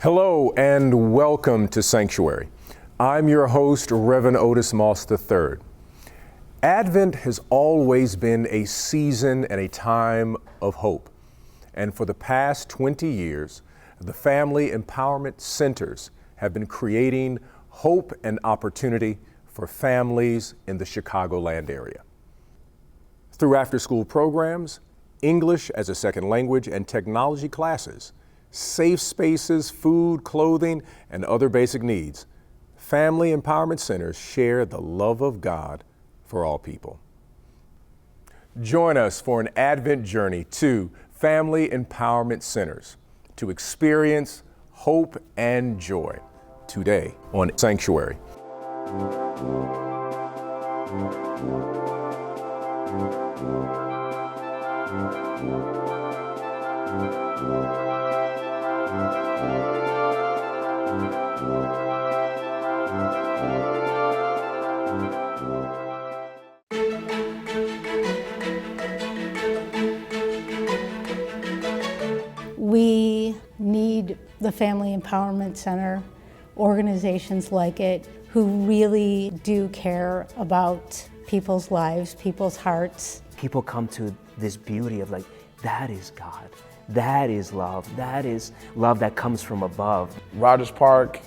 Hello and welcome to Sanctuary. I'm your host, Reverend Otis Moss III. Advent has always been a season and a time of hope. And for the past 20 years, the Family Empowerment Centers have been creating hope and opportunity for families in the Chicagoland area. Through after-school programs, English as a second language, and technology classes, safe spaces, food, clothing, and other basic needs, Family Empowerment Centers share the love of God for all people. Join us for an Advent journey to Family Empowerment Centers to experience hope and joy today on Sanctuary. We need the Family Empowerment Center, organizations like it, who really do care about people's lives, people's hearts. People come to this beauty of like, that is God, that is love that comes from above. Rogers Park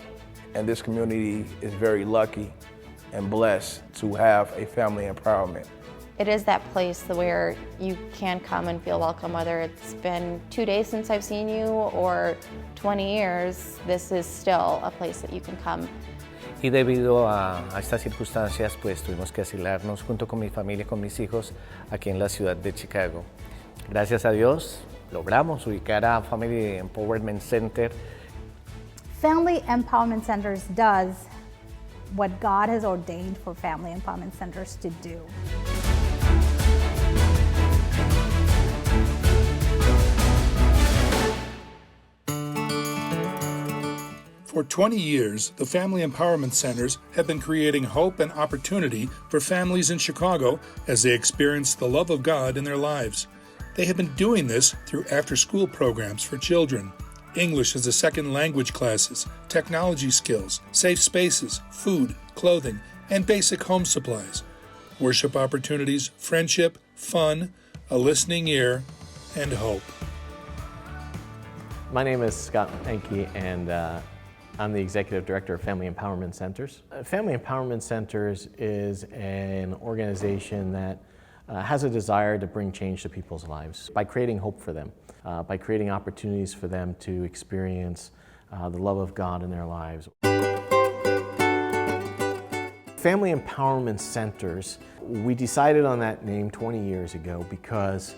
and this community is very lucky and blessed to have a family empowerment. It is that place where you can come and feel welcome, whether it's been 2 days since I've seen you or 20 years, this is still a place that you can come. Y debido a estas circunstancias, pues tuvimos que asilarnos junto con mi familia y con mis hijos aquí en la ciudad de Chicago. Gracias a Dios, logramos ubicar a Family Empowerment Center. Family Empowerment Centers does what God has ordained for Family Empowerment Centers to do. For 20 years, the Family Empowerment Centers have been creating hope and opportunity for families in Chicago as they experience the love of God in their lives. They have been doing this through after-school programs for children, English as a second language classes, technology skills, safe spaces, food, clothing, and basic home supplies, worship opportunities, friendship, fun, a listening ear, and hope. My name is Scott Enke, and I'm the Executive Director of Family Empowerment Centers. Family Empowerment Centers is an organization that has a desire to bring change to people's lives by creating hope for them, by creating opportunities for them to experience the love of God in their lives. Family Empowerment Centers, we decided on that name 20 years ago because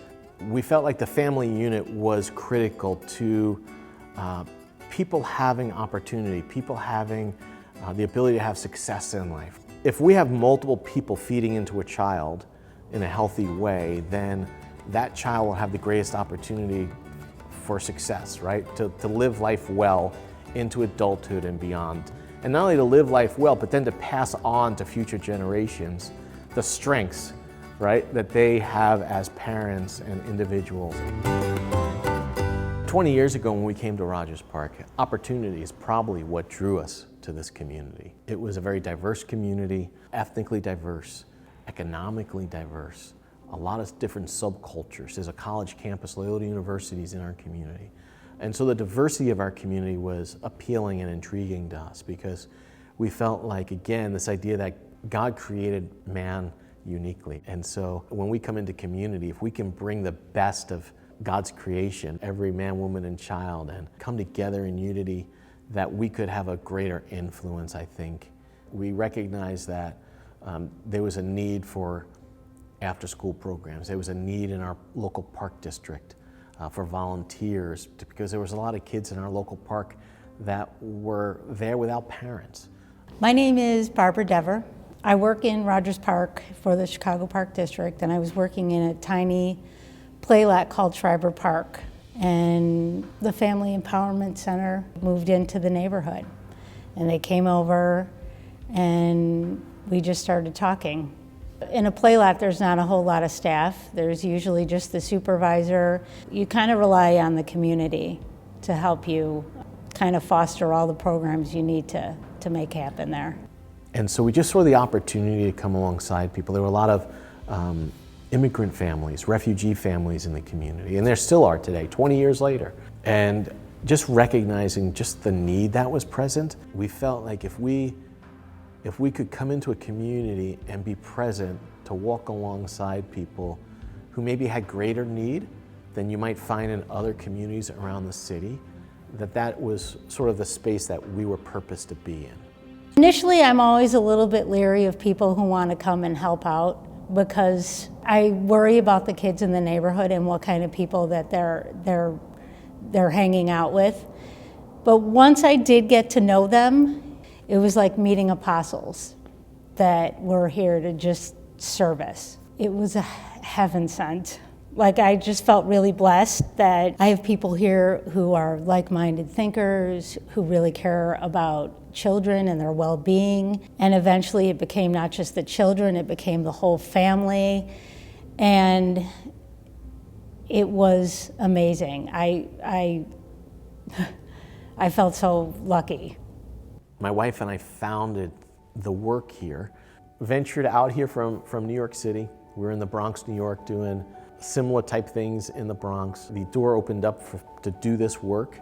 we felt like the family unit was critical to people having opportunity, people having the ability to have success in life. If we have multiple people feeding into a child in a healthy way, then that child will have the greatest opportunity for success, right? To live life well into adulthood and beyond. And not only to live life well, but then to pass on to future generations the strengths, right, that they have as parents and individuals. 20 years ago when we came to Rogers Park, opportunity is probably what drew us to this community. It was a very diverse community, ethnically diverse, economically diverse, a lot of different subcultures. There's a college campus, Loyola University's in our community. And so the diversity of our community was appealing and intriguing to us because we felt like, again, this idea that God created man uniquely. And so when we come into community, if we can bring the best of God's creation, every man, woman, and child, and come together in unity, that we could have a greater influence, I think. We recognize that there was a need for after-school programs. There was a need in our local park district for volunteers, because there was a lot of kids in our local park that were there without parents. My name is Barbara Dever. I work in Rogers Park for the Chicago Park District, and I was working in a tiny playlet called Schreiber Park, and the Family Empowerment Center moved into the neighborhood, and they came over and we just started talking. In a playlet, there's not a whole lot of staff. There's usually just the supervisor. You kind of rely on the community to help you kind of foster all the programs you need to make happen there. And so we just saw the opportunity to come alongside people. There were a lot of immigrant families, refugee families in the community, and there still are today, 20 years later. And just recognizing just the need that was present, we felt like if we could come into a community and be present to walk alongside people who maybe had greater need than you might find in other communities around the city, that was sort of the space that we were purposed to be in. Initially, I'm always a little bit leery of people who want to come and help out because I worry about the kids in the neighborhood and what kind of people that they're hanging out with. But once I did get to know them, it was like meeting apostles that were here to just service. It was a heaven sent. Like, I just felt really blessed that I have people here who are like-minded thinkers, who really care about children and their well-being. And eventually it became not just the children, it became the whole family. And it was amazing. I felt so lucky. My wife and I founded the work here, ventured out here from New York City. We were in the Bronx, New York, doing similar type things in the Bronx. The door opened up to do this work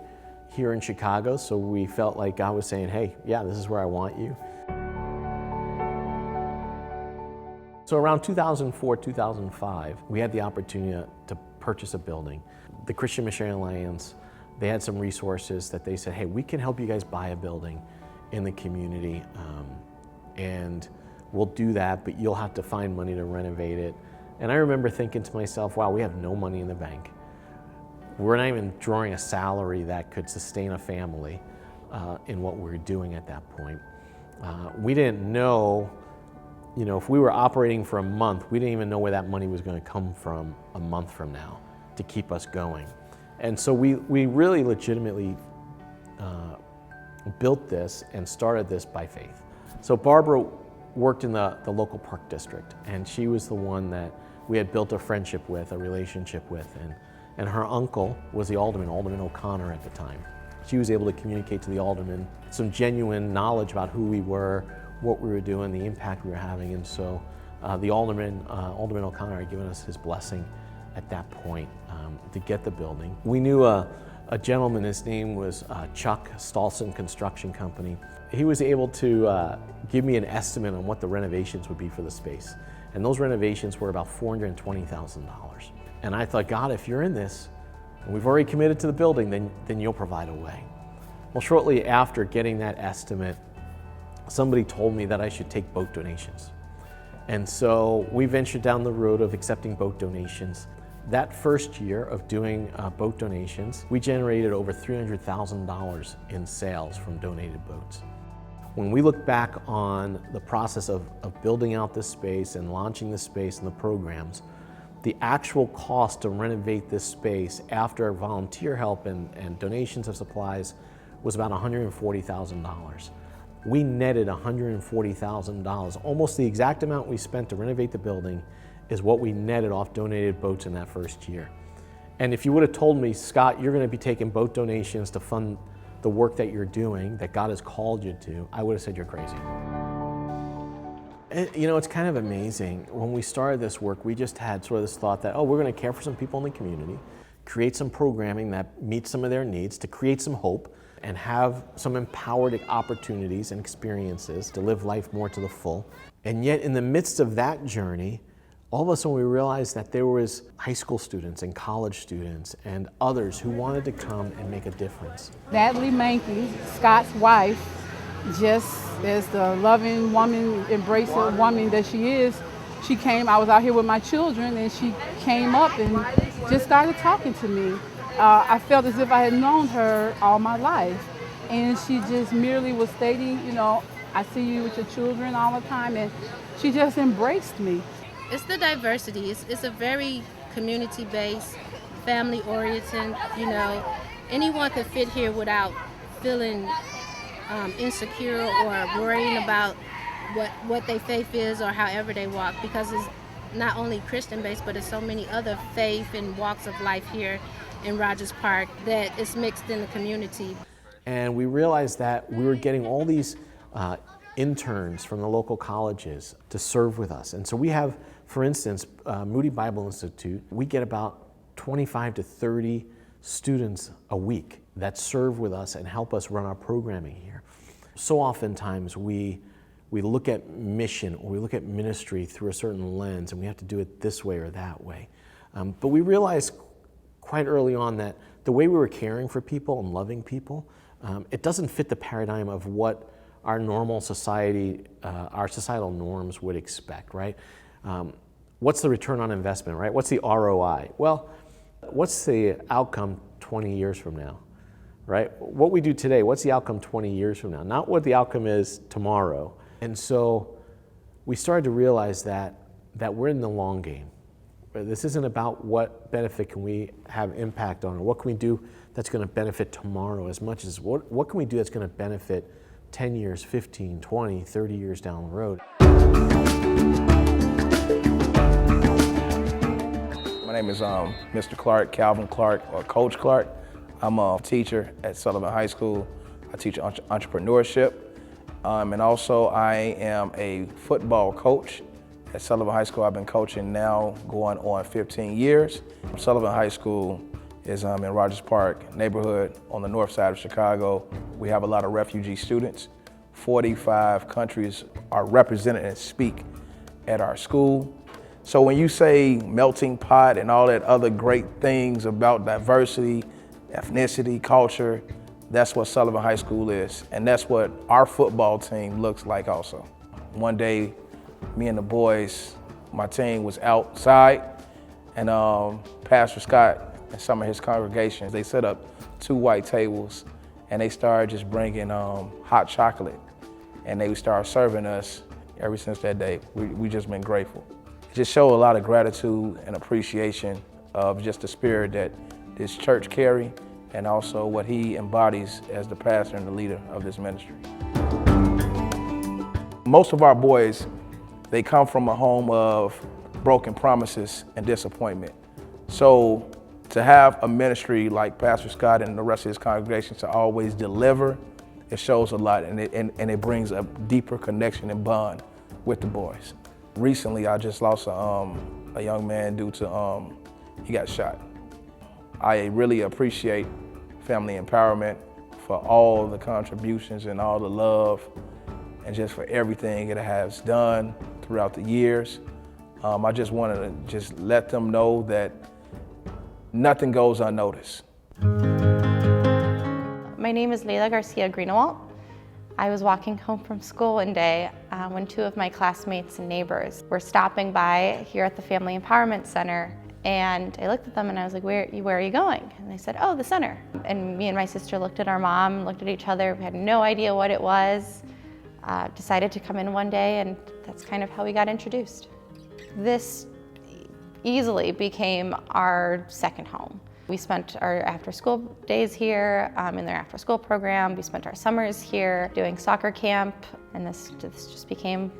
here in Chicago, so we felt like God was saying, hey, yeah, this is where I want you. So around 2004, 2005, we had the opportunity to purchase a building. The Christian Missionary Alliance, they had some resources that they said, hey, we can help you guys buy a building in the community, and we'll do that, but you'll have to find money to renovate it. And I remember thinking to myself, wow, we have no money in the bank. We're not even drawing a salary that could sustain a family in what we were doing at that point. We didn't know, if we were operating for a month, we didn't even know where that money was going to come from a month from now to keep us going. And so we really legitimately built this and started this by faith. So Barbara worked in the local park district, and she was the one that we had built a friendship with, a relationship with, and her uncle was the alderman, Alderman O'Connor at the time. She was able to communicate to the alderman some genuine knowledge about who we were, what we were doing, the impact we were having, and so the Alderman O'Connor had given us his blessing at that point to get the building. We knew a gentleman, his name was Chuck Stolson Construction Company. He was able to give me an estimate on what the renovations would be for the space. And those renovations were about $420,000. And I thought, God, if you're in this, and we've already committed to the building, then you'll provide a way. Well, shortly after getting that estimate, somebody told me that I should take boat donations. And so we ventured down the road of accepting boat donations. That first year of doing boat donations, we generated over $300,000 in sales from donated boats. When we look back on the process of building out this space and launching this space and the programs, the actual cost to renovate this space after volunteer help and donations of supplies was about $140,000. We netted $140,000. Almost the exact amount we spent to renovate the building is what we netted off donated boats in that first year. And if you would have told me, Scott, you're going to be taking boat donations to fund the work that you're doing, that God has called you to, I would have said you're crazy. And, it's kind of amazing. When we started this work, we just had sort of this thought that, we're going to care for some people in the community, create some programming that meets some of their needs, to create some hope, and have some empowered opportunities and experiences to live life more to the full. And yet in the midst of that journey, all of a sudden we realized that there was high school students and college students and others who wanted to come and make a difference. Natalie Mankey, Scott's wife, just as the loving woman, embracing woman that she is, she came, I was out here with my children, and she came up and just started talking to me. I felt as if I had known her all my life. And she just merely was stating, I see you with your children all the time, and she just embraced me. It's the diversity. It's a very community-based, family-oriented, anyone could fit here without feeling insecure or worrying about what their faith is or however they walk, because it's not only Christian-based, but it's so many other faith and walks of life here in Rogers Park that is mixed in the community. And we realized that we were getting all these interns from the local colleges to serve with us. And so we have, for instance, Moody Bible Institute, we get about 25 to 30 students a week that serve with us and help us run our programming here. So oftentimes we look at mission or we look at ministry through a certain lens, and we have to do it this way or that way. But we realized quite early on that the way we were caring for people and loving people, it doesn't fit the paradigm of what our normal society, our societal norms would expect, right? What's the return on investment, right? What's the ROI? Well, what's the outcome 20 years from now, right? What we do today, what's the outcome 20 years from now? Not what the outcome is tomorrow. And so we started to realize that we're in the long game. This isn't about what benefit can we have impact on, or what can we do that's going to benefit tomorrow, as much as what can we do that's going to benefit 10 years, 15, 20, 30 years down the road. My name is Mr. Clark, Calvin Clark, or Coach Clark. I'm a teacher at Sullivan High School. I teach entrepreneurship. And also I am a football coach at Sullivan High School. I've been coaching now going on 15 years. Sullivan High School is in Rogers Park neighborhood on the north side of Chicago. We have a lot of refugee students. 45 countries are represented and speak at our school. So when you say melting pot and all that other great things about diversity, ethnicity, culture, that's what Sullivan High School is. And that's what our football team looks like also. One day, me and the boys, my team was outside, and Pastor Scott and some of his congregations, they set up 2 white tables, and they started just bringing hot chocolate, and they started serving us ever since that day. We just been grateful. It just showed a lot of gratitude and appreciation of just the spirit that this church carry, and also what he embodies as the pastor and the leader of this ministry. Most of our boys, they come from a home of broken promises and disappointment. So to have a ministry like Pastor Scott and the rest of his congregation to always deliver, it shows a lot, and it brings a deeper connection and bond with the boys. Recently, I just lost a young man due to, he got shot. I really appreciate Family Empowerment for all the contributions and all the love, and just for everything it has done throughout the years. I just wanted to just let them know that nothing goes unnoticed. My name is Leila Garcia Greenawalt. I was walking home from school one day when 2 of my classmates and neighbors were stopping by here at the Family Empowerment Center, and I looked at them and I was like, where are you going? And they said, oh, the center. And me and my sister looked at our mom, looked at each other, we had no idea what it was, decided to come in one day, and that's kind of how we got introduced. This easily became our second home. We spent our after-school days here in their after-school program. We spent our summers here doing soccer camp, and this just became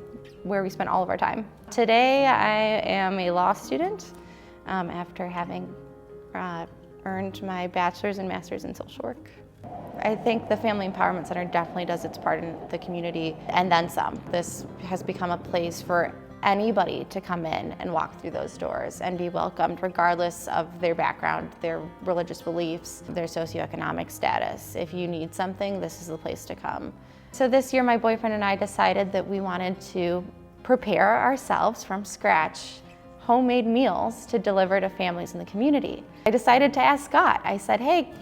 where we spent all of our time. Today, I am a law student after having earned my bachelor's and master's in social work. I think the Family Empowerment Center definitely does its part in the community, and then some. This has become a place for anybody to come in and walk through those doors and be welcomed regardless of their background, their religious beliefs, their socioeconomic status. If you need something, this is the place to come. So this year my boyfriend and I decided that we wanted to prepare ourselves from scratch homemade meals to deliver to families in the community. I decided to ask Scott. I said, hey,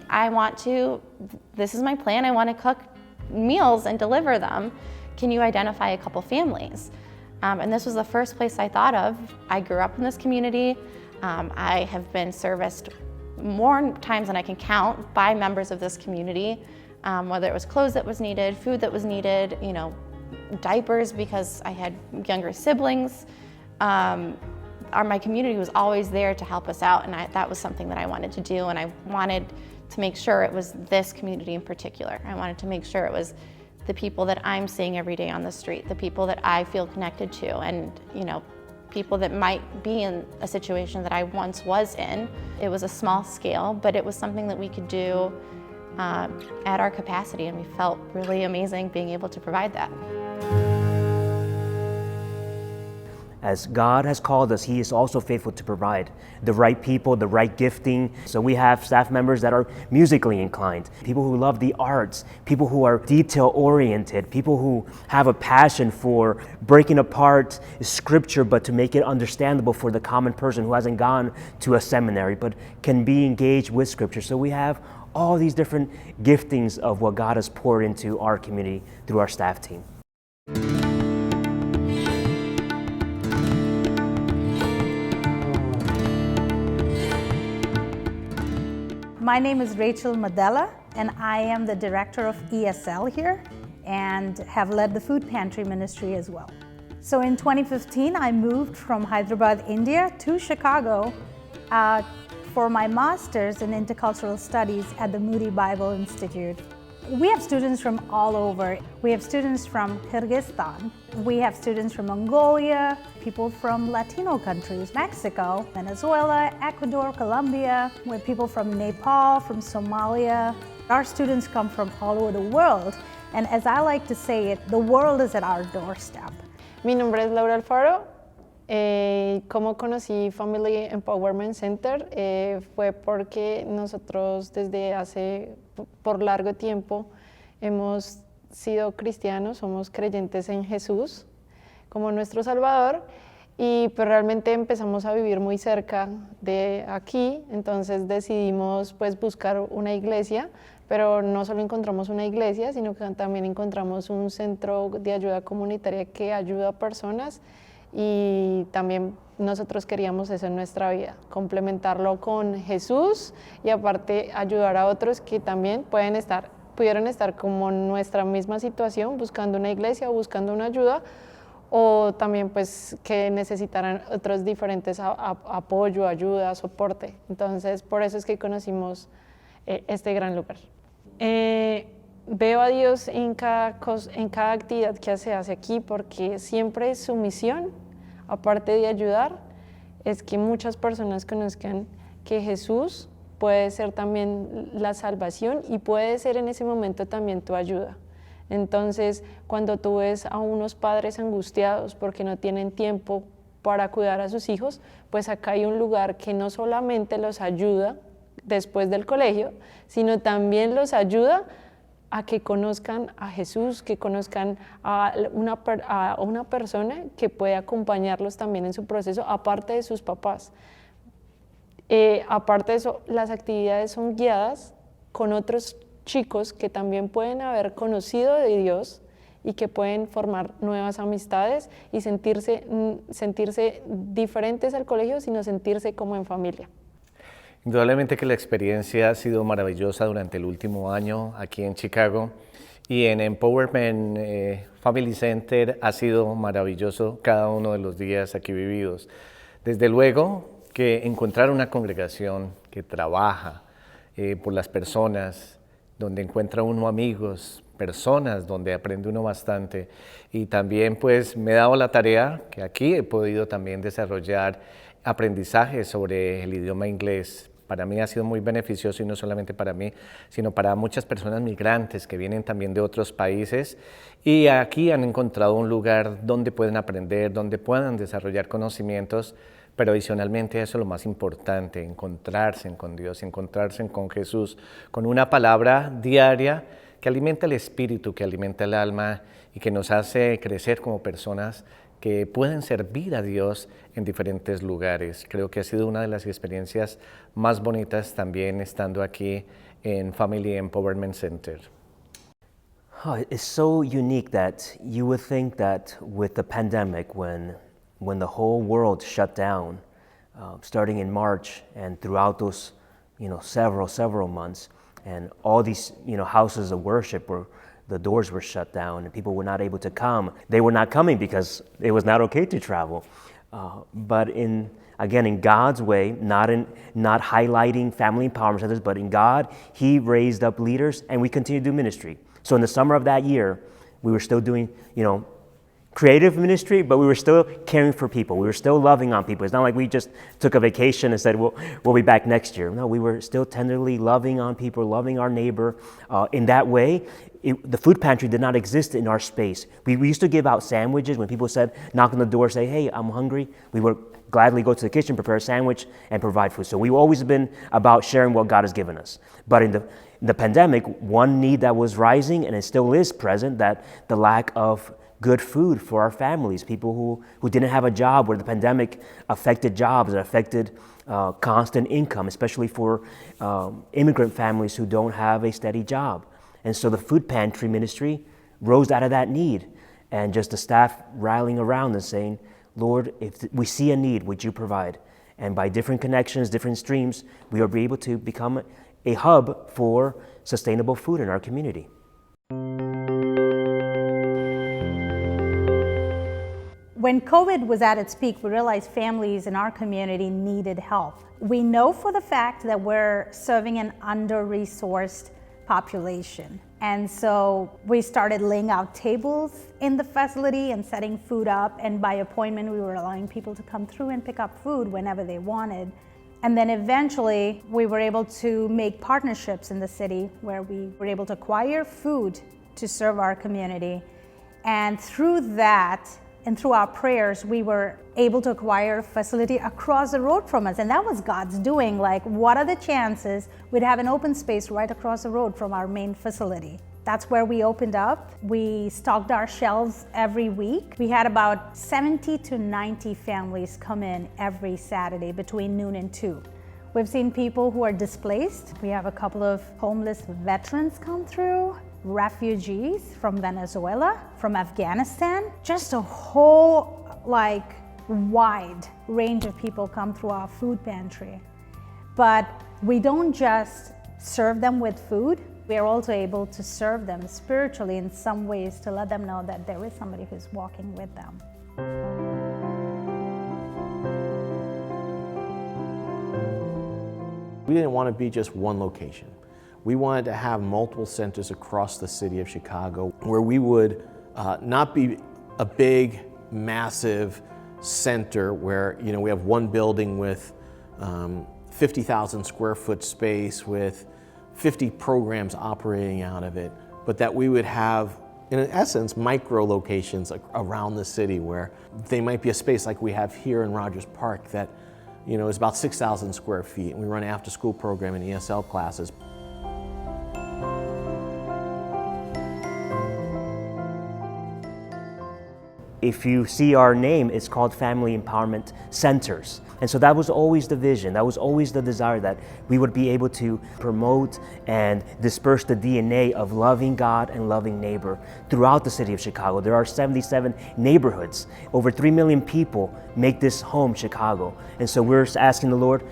this is my plan, I want to cook meals and deliver them. Can you identify a couple families? And this was the first place I thought of. I grew up in this community. I have been serviced more times than I can count by members of this community, whether it was clothes that was needed, food that was needed, diapers because I had younger siblings. My community was always there to help us out, and that was something that I wanted to do, and I wanted to make sure it was this community in particular. I wanted to make sure it was the people that I'm seeing every day on the street, the people that I feel connected to, and people that might be in a situation that I once was in. It was a small scale, but it was something that we could do at our capacity, and we felt really amazing being able to provide that. As God has called us, He is also faithful to provide the right people, the right gifting. So we have staff members that are musically inclined, people who love the arts, people who are detail-oriented, people who have a passion for breaking apart Scripture, but to make it understandable for the common person who hasn't gone to a seminary, but can be engaged with Scripture. So we have all these different giftings of what God has poured into our community through our staff team. My name is Rachel Madella, and I am the director of ESL here and have led the food pantry ministry as well. So in 2015, I moved from Hyderabad, India to Chicago for my master's in intercultural studies at the Moody Bible Institute. We have students from all over. We have students from Kyrgyzstan. We have students from Mongolia, people from Latino countries, Mexico, Venezuela, Ecuador, Colombia. We have people from Nepal, from Somalia. Our students come from all over the world. And as I like to say it, the world is at our doorstep. Mi nombre es Laura Alfaro. ¿Cómo conocí Family Empowerment Center? Fue porque nosotros desde hace por largo tiempo hemos sido cristianos, somos creyentes en Jesús como nuestro Salvador y pues realmente empezamos a vivir muy cerca de aquí, entonces decidimos pues buscar una iglesia, pero no solo encontramos una iglesia, sino que también encontramos un centro de ayuda comunitaria que ayuda a personas. Y también nosotros queríamos eso en nuestra vida, complementarlo con Jesús y aparte ayudar a otros que también pudieron estar como en nuestra misma situación, buscando una iglesia o buscando una ayuda, o también pues que necesitaran otros diferentes apoyo, ayuda, soporte. Entonces por eso es que conocimos este gran lugar. Veo a Dios en cada actividad que se hace aquí porque siempre su misión, aparte de ayudar, es que muchas personas conozcan que Jesús puede ser también la salvación y puede ser en ese momento también tu ayuda. Entonces, cuando tú ves a unos padres angustiados porque no tienen tiempo para cuidar a sus hijos, pues acá hay un lugar que no solamente los ayuda después del colegio, sino también los ayuda a que conozcan a Jesús, que conozcan a una persona que puede acompañarlos también en su proceso, aparte de sus papás. Aparte de eso, las actividades son guiadas con otros chicos que también pueden haber conocido de Dios y que pueden formar nuevas amistades y sentirse diferentes al colegio, sino sentirse como en familia. Indudablemente que la experiencia ha sido maravillosa durante el último año aquí en Chicago y en Empowerment Family Center ha sido maravilloso cada uno de los días aquí vividos. Desde luego que encontrar una congregación que trabaja por las personas, donde encuentra uno amigos, personas donde aprende uno bastante y también pues me he dado la tarea que aquí he podido también desarrollar aprendizaje sobre el idioma inglés. Para mí ha sido muy beneficioso y no solamente para mí, sino para muchas personas migrantes que vienen también de otros países y aquí han encontrado un lugar donde pueden aprender, donde puedan desarrollar conocimientos, pero adicionalmente eso es lo más importante, encontrarse con Dios, encontrarse con Jesús, con una palabra diaria que alimenta el espíritu, que alimenta el alma y que nos hace crecer como personas que pueden servir a Dios en diferentes lugares. Creo que ha sido una de las experiencias más bonitas también estando aquí en Family Empowerment Center. Oh, it's so unique that you would think that with the pandemic, when the whole world shut down, starting in March and throughout those, several months, and all these, houses of worship the doors were shut down and people were not able to come. They were not coming because it was not okay to travel. But in God's way, not highlighting family empowerment centers, but in God, He raised up leaders and we continue to do ministry. So in the summer of that year, we were still doing, creative ministry, but we were still caring for people. We were still loving on people. It's not like we just took a vacation and said, we'll be back next year. No, we were still tenderly loving on people, loving our neighbor. In that way, the food pantry did not exist in our space. We used to give out sandwiches when people said, knock on the door, say, hey, I'm hungry. We would gladly go to the kitchen, prepare a sandwich, and provide food. So we've always been about sharing what God has given us. But in the pandemic, one need that was rising, and it still is present, that the lack of good food for our families, people who didn't have a job, where the pandemic affected jobs and affected constant income, especially for immigrant families who don't have a steady job. And so the food pantry ministry rose out of that need, and just the staff rallying around and saying, Lord, if we see a need, would you provide? And by different connections, different streams, we are able to become a hub for sustainable food in our community. When COVID was at its peak, we realized families in our community needed help. We know for the fact that we're serving an under-resourced population. And so we started laying out tables in the facility and setting food up. And by appointment, we were allowing people to come through and pick up food whenever they wanted. And then eventually, we were able to make partnerships in the city where we were able to acquire food to serve our community. And through that, and through our prayers, we were able to acquire a facility across the road from us. And that was God's doing. Like, what are the chances we'd have an open space right across the road from our main facility? That's where we opened up. We stocked our shelves every week. We had about 70 to 90 families come in every Saturday between noon and 2. We've seen people who are displaced. We have a couple of homeless veterans come through, refugees from Venezuela, from Afghanistan. Just a whole wide range of people come through our food pantry. But we don't just serve them with food. We are also able to serve them spiritually in some ways to let them know that there is somebody who's walking with them. We didn't want to be just one location. We wanted to have multiple centers across the city of Chicago where we would not be a big, massive center where we have one building with 50,000 square foot space with 50 programs operating out of it, but that we would have, in essence, micro locations around the city where they might be a space like we have here in Rogers Park that is about 6,000 square feet, and we run after school program and ESL classes. If you see our name, it's called Family Empowerment Centers. And so that was always the vision, that was always the desire, that we would be able to promote and disperse the DNA of loving God and loving neighbor throughout the city of Chicago. There are 77 neighborhoods. Over 3 million people make this home Chicago. And so we're asking the Lord,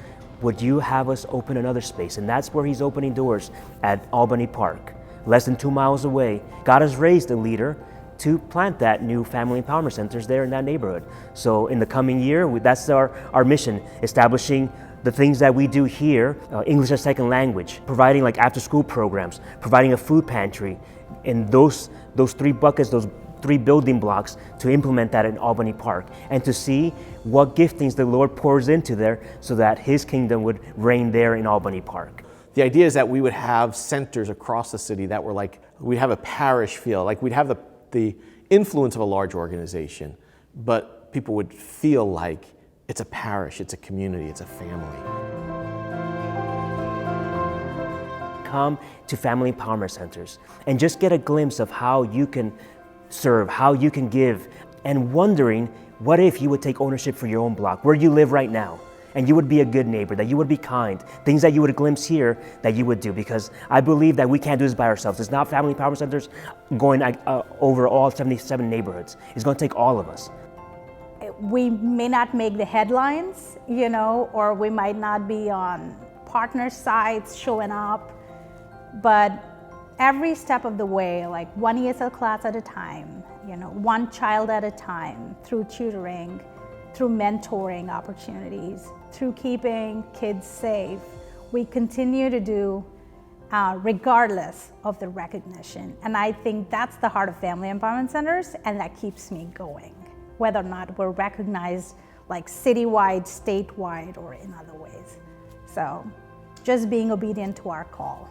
would you have us open another space? And that's where He's opening doors at Albany Park. Less than 2 miles away, God has raised a leader to plant that new family empowerment centers there in that neighborhood. So in the coming year, that's our mission, establishing the things that we do here, English as a second language, providing after school programs, providing a food pantry, and those 3 buckets, those 3 building blocks to implement that in Albany Park, and to see what giftings the Lord pours into there so that His kingdom would reign there in Albany Park. The idea is that we would have centers across the city that were we'd have a parish feel, we'd have the influence of a large organization, but people would feel like it's a parish, it's a community, it's a family. Come to Family Empowerment Centers and just get a glimpse of how you can serve, how you can give, and wondering, what if you would take ownership for your own block, where you live right now, and you would be a good neighbor, that you would be kind, things that you would glimpse here that you would do, because I believe that we can't do this by ourselves. It's not Family Empowerment Centers going over all 77 neighborhoods. It's going to take all of us. We may not make the headlines, or we might not be on partner sites showing up, but every step of the way, one ESL class at a time, one child at a time, through tutoring, through mentoring opportunities, through keeping kids safe, we continue to do regardless of the recognition. And I think that's the heart of Family Empowerment Centers, and that keeps me going, whether or not we're recognized like citywide, statewide, or in other ways. So just being obedient to our call.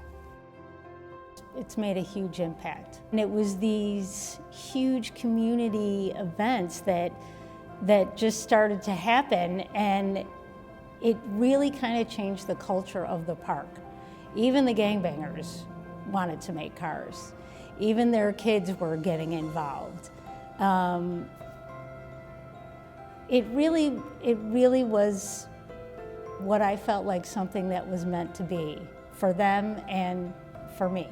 It's made a huge impact. And it was these huge community events that just started to happen, and it really kind of changed the culture of the park. Even the gangbangers wanted to make cars. Even their kids were getting involved. It really was what I felt like something that was meant to be for them and for me.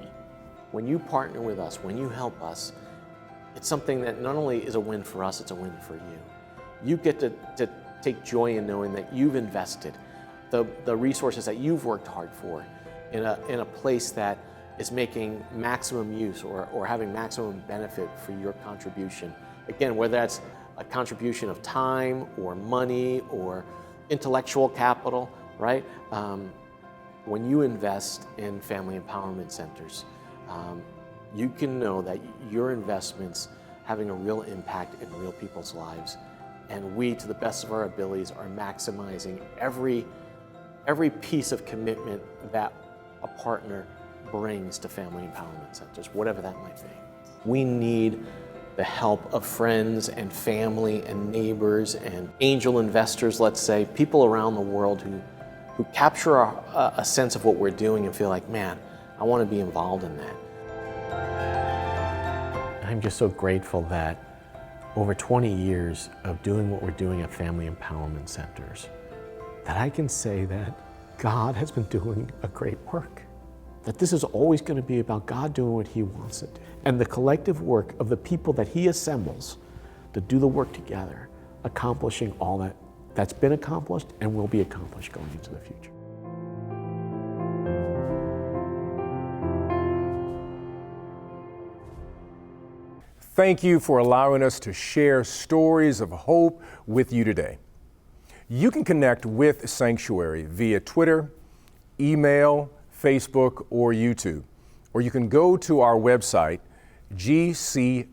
When you partner with us, when you help us, it's something that not only is a win for us, it's a win for you. You get to take joy in knowing that you've invested the resources that you've worked hard for in a place that is making maximum use or having maximum benefit for your contribution. Again, whether that's a contribution of time or money or intellectual capital, right? When you invest in family empowerment centers, you can know that your investment's having a real impact in real people's lives. And we, to the best of our abilities, are maximizing every piece of commitment that a partner brings to family empowerment centers, whatever that might be. We need the help of friends and family and neighbors and angel investors, let's say, people around the world who capture a sense of what we're doing and feel like, man, I want to be involved in that. I'm just so grateful that over 20 years of doing what we're doing at Family Empowerment Centers, that I can say that God has been doing a great work. That this is always going to be about God doing what He wants to do. And the collective work of the people that He assembles to do the work together, accomplishing all that's been accomplished and will be accomplished going into the future. Thank you for allowing us to share stories of hope with you today. You can connect with Sanctuary via Twitter, email, Facebook, or YouTube. Or you can go to our website, gcbm.org.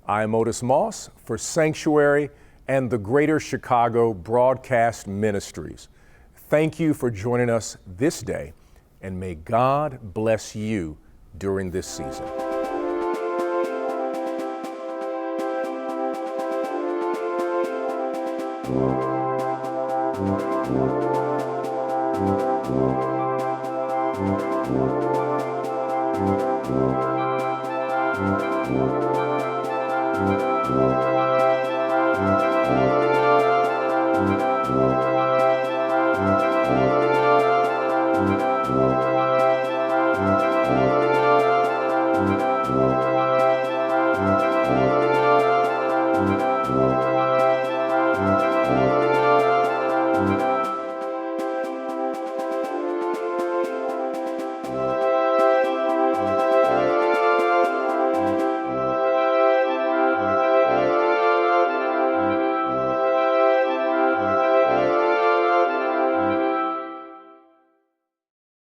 I'm Otis Moss for Sanctuary and the Greater Chicago Broadcast Ministries. Thank you for joining us this day, and may God bless you during this season. Thank you.